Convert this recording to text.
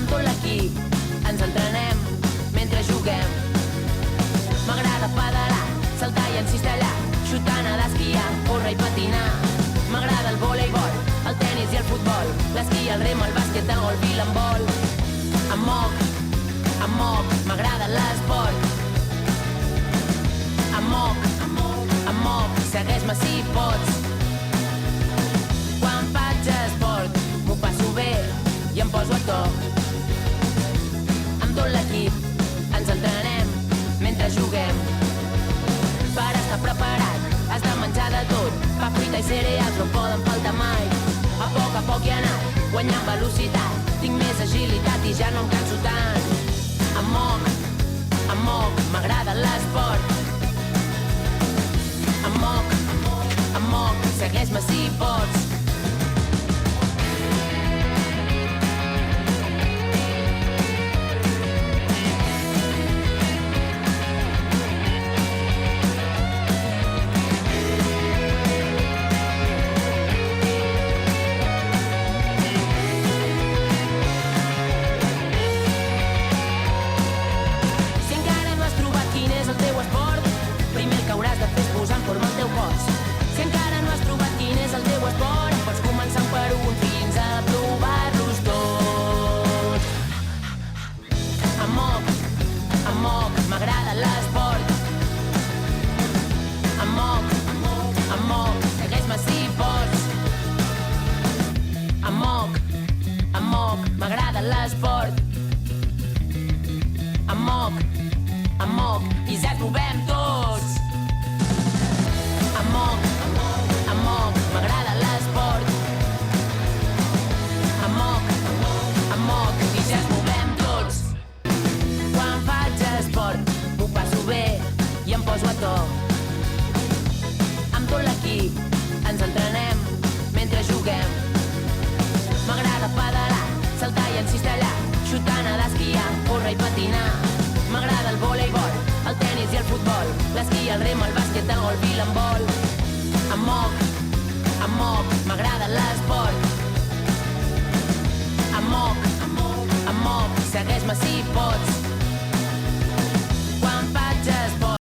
Amb tot l'equip ens entrenem mentre juguem. M'agrada pedalar, saltar i encistellar, xutar, nedar, esquiar, córrer i patinar. M'agrada el voleibol, el tenis i el futbol, l'esquí, el rem, el bàsquet, el golf i l'handbol. Em moc, m'agrada l'esport. Em moc, segueix-me si pots. Quan faig esport m'ho passo bé i em poso a toc. Amb tot l'equip ens entrenem mentre juguem. Per estar preparat has de menjar de tot, pa, fruita i cereals no poden faltar mai. A poc hi he anat, guanyant velocitat, tinc més agilitat i ja no em canso tant. Em moc, m'agrada l'esport. Em moc, segueix-me si pots. Si encara no has trobat quin és el teu esport, pots començar per un fins a provar-los tots. Em moc, m'agrada l'esport. Em moc, segueix-me si pots. Em moc, m'agrada l'esport. Em moc, i ja ens movem tots. Em moc, m'agrada l'esport. Em moc, i ja ens movem tots. Quan faig esport m'ho passo bé i em poso a toc. Amb tot l'equip ens entrenem mentre juguem. M'agrada pedalar, saltar i encistellar, xutar, nedar, esquiar, córrer i patinar. M'agrada el voleibol, el tenis i el futbol, l'esquí, el rem, el bàsquet, el golf i l'handbol. Em moc, m'agrada l'esport. Em moc, segueix-me si pots.